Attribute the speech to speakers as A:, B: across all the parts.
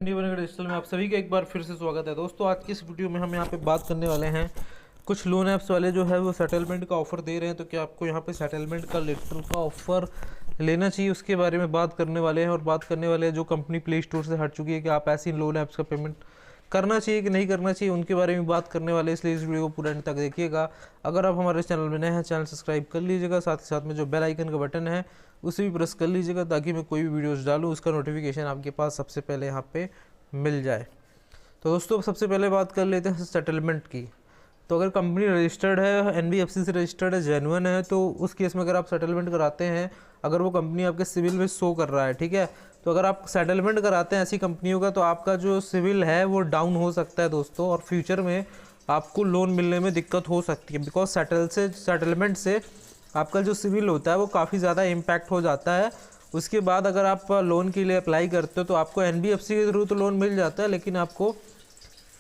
A: Digital में आप सभी का एक बार फिर से स्वागत है दोस्तों। आज की इस वीडियो में हम यहाँ पे बात करने वाले हैं कुछ लोन ऐप्स वाले जो है वो सेटलमेंट का ऑफ़र दे रहे हैं, तो क्या आपको यहाँ पे सेटलमेंट का लेटर का ऑफ़र लेना चाहिए उसके बारे में बात करने वाले हैं। और बात करने वाले हैं जो कंपनी प्ले स्टोर से हट चुकी है कि आप ऐसी लोन ऐप्स का पेमेंट करना चाहिए कि नहीं करना चाहिए, उनके बारे में बात करने वाले हैं। इसलिए इस वीडियो को पूरा एंड तक देखिएगा। अगर आप हमारे चैनल में नए हैं, चैनल सब्सक्राइब कर लीजिएगा, साथ ही साथ में जो बेल आइकन का बटन है उसे भी प्रेस कर लीजिएगा ताकि मैं कोई भी वीडियोस डालूँ उसका नोटिफिकेशन आपके पास सबसे पहले यहाँ पे मिल जाए। तो दोस्तों सबसे पहले बात कर लेते हैं सेटलमेंट की। तो अगर कंपनी रजिस्टर्ड है, एनबीएफसी से रजिस्टर्ड है, जेन्युइन है, तो उस केस में अगर आप सेटलमेंट कराते हैं, अगर वो कंपनी आपके सिविल में शो कर रहा है, ठीक है, तो अगर आप सेटलमेंट कराते हैं ऐसी कंपनियों का तो आपका जो सिविल है वो डाउन हो सकता है दोस्तों, और फ्यूचर में आपको लोन मिलने में दिक्कत हो सकती है। बिकॉज सेटलमेंट से आपका जो सिविल होता है वो काफ़ी ज़्यादा इम्पैक्ट हो जाता है। उसके बाद अगर आप लोन के लिए अप्लाई करते हो तो आपको एनबीएफसी के थ्रू तो लोन मिल जाता है, लेकिन आपको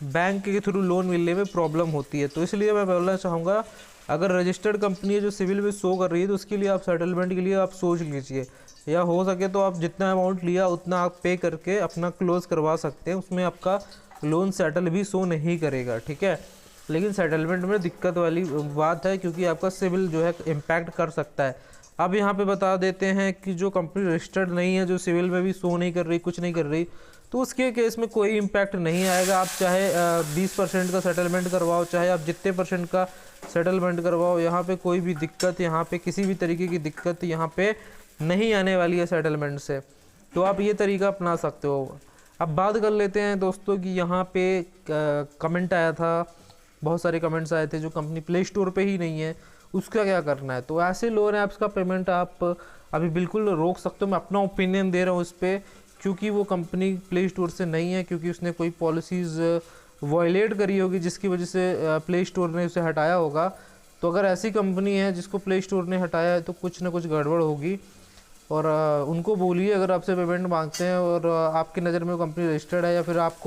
A: बैंक के थ्रू लोन मिलने में प्रॉब्लम होती है। तो इसलिए मैं बोलना चाहूँगा, अगर रजिस्टर्ड कंपनी है जो सिविल में शो कर रही है तो उसके लिए आप सेटलमेंट के लिए आप सोच लीजिए, या हो सके तो आप जितना अमाउंट लिया उतना आप पे करके अपना क्लोज करवा सकते हैं। उसमें आपका लोन सेटल भी शो नहीं करेगा, ठीक है, लेकिन सेटलमेंट में दिक्कत वाली बात है क्योंकि आपका सिविल जो है इम्पैक्ट कर सकता है। अब यहाँ पे बता देते हैं कि जो कंपनी रजिस्टर्ड नहीं है, जो सिविल में भी शो नहीं कर रही, कुछ नहीं कर रही, तो उसके केस में कोई इम्पैक्ट नहीं आएगा। आप चाहे 20% का सेटलमेंट करवाओ, चाहे आप जितने परसेंट का सेटलमेंट करवाओ, यहाँ पे कोई भी दिक्कत, यहाँ पे किसी भी तरीके की दिक्कत यहाँ पे नहीं आने वाली है सेटलमेंट से। तो आप ये तरीका अपना सकते हो। अब बात कर लेते हैं दोस्तों कि यहाँ पे कमेंट आया था, बहुत सारे कमेंट्स आए थे जो कंपनी प्ले स्टोर पे ही नहीं है, उसका क्या करना है। तो ऐसे लोन ऐप्स का पेमेंट आप अभी बिल्कुल रोक सकते हो। मैं अपना ओपिनियन दे रहा हूँ इस पर, क्योंकि वो कंपनी प्ले स्टोर से नहीं है, क्योंकि उसने कोई पॉलिसीज़ वायलेट करी होगी जिसकी वजह से प्ले स्टोर ने उसे हटाया होगा। तो अगर ऐसी कंपनी है जिसको प्ले स्टोर ने हटाया है तो कुछ ना कुछ गड़बड़ होगी। और उनको बोलिए अगर आपसे पेमेंट मांगते हैं और आपकी नज़र में वो कंपनी रजिस्टर्ड है, या फिर आप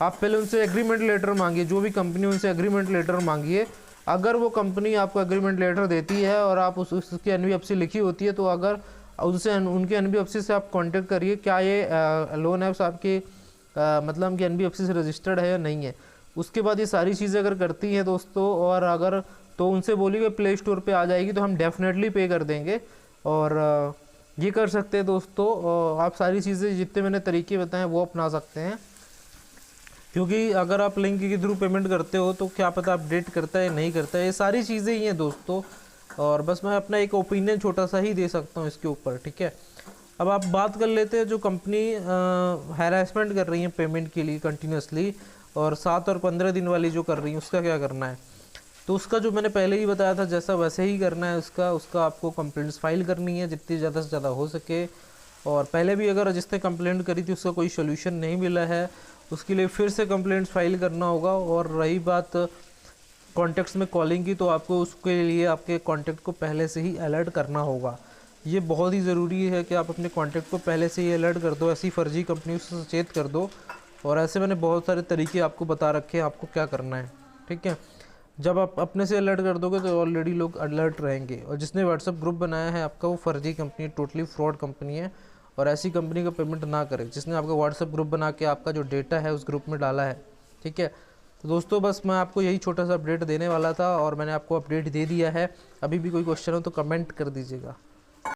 A: पहले उनसे एग्रीमेंट लेटर मांगिए, जो भी कंपनी उनसे एग्रीमेंट लेटर मांगिए। अगर वो कंपनी आपको एग्रीमेंट लेटर देती है और आप उसकी एनबीएफसी लिखी होती है, तो अगर उनके एनबीएफसी से आप कांटेक्ट करिए क्या ये लोन ऐप्स आपके मतलब कि एनबीएफसी से रजिस्टर्ड है या नहीं है। उसके बाद ये सारी चीज़ें अगर करती हैं दोस्तों, और अगर तो उनसे बोलिए प्ले स्टोर पे आ जाएगी तो हम डेफिनेटली पे कर देंगे। और ये कर सकते हैं दोस्तों। आप सारी चीज़ें जितने मैंने तरीके बताए वो अपना सकते हैं, क्योंकि अगर आप लिंक के थ्रू पेमेंट करते हो तो क्या पता अपडेट करता है या नहीं करता है। ये सारी चीज़ें ही हैं दोस्तों, और बस मैं अपना एक ओपिनियन छोटा सा ही दे सकता हूँ इसके ऊपर, ठीक है। अब आप बात कर लेते हैं जो कंपनी हैरेसमेंट कर रही है पेमेंट के लिए कंटिन्यूसली, और 7 और 15 दिन वाली जो कर रही है उसका क्या करना है। तो उसका जो मैंने पहले ही बताया था जैसा वैसे ही करना है। उसका आपको कंप्लेंट्स फाइल करनी है जितनी ज़्यादा से ज़्यादा हो सके। और पहले भी अगर जिसने कंप्लेंट करी थी उसका कोई सोल्यूशन नहीं मिला है, उसके लिए फिर से कंप्लेंट्स फाइल करना होगा। और रही बात कॉन्टैक्ट्स में कॉलिंग की, तो आपको उसके लिए आपके कॉन्टैक्ट को पहले से ही अलर्ट करना होगा। ये बहुत ही ज़रूरी है कि आप अपने कॉन्टैक्ट को पहले से ही अलर्ट कर दो, ऐसी फर्जी कंपनियों से सचेत कर दो। और ऐसे मैंने बहुत सारे तरीके आपको बता रखे हैं आपको क्या करना है, ठीक है। जब आप अपने से अलर्ट कर दोगे तो ऑलरेडी लोग अलर्ट रहेंगे। और जिसने व्हाट्सएप ग्रुप बनाया है आपका, वो फर्जी कंपनी, टोटली फ्रॉड कंपनी है, और ऐसी कंपनी का पेमेंट ना करें जिसने आपका व्हाट्सएप ग्रुप बना के आपका जो डेटा है उस ग्रुप में डाला है, ठीक है। तो दोस्तों बस मैं आपको यही छोटा सा अपडेट देने वाला था और मैंने आपको अपडेट दे दिया है। अभी भी कोई क्वेश्चन हो तो कमेंट कर दीजिएगा।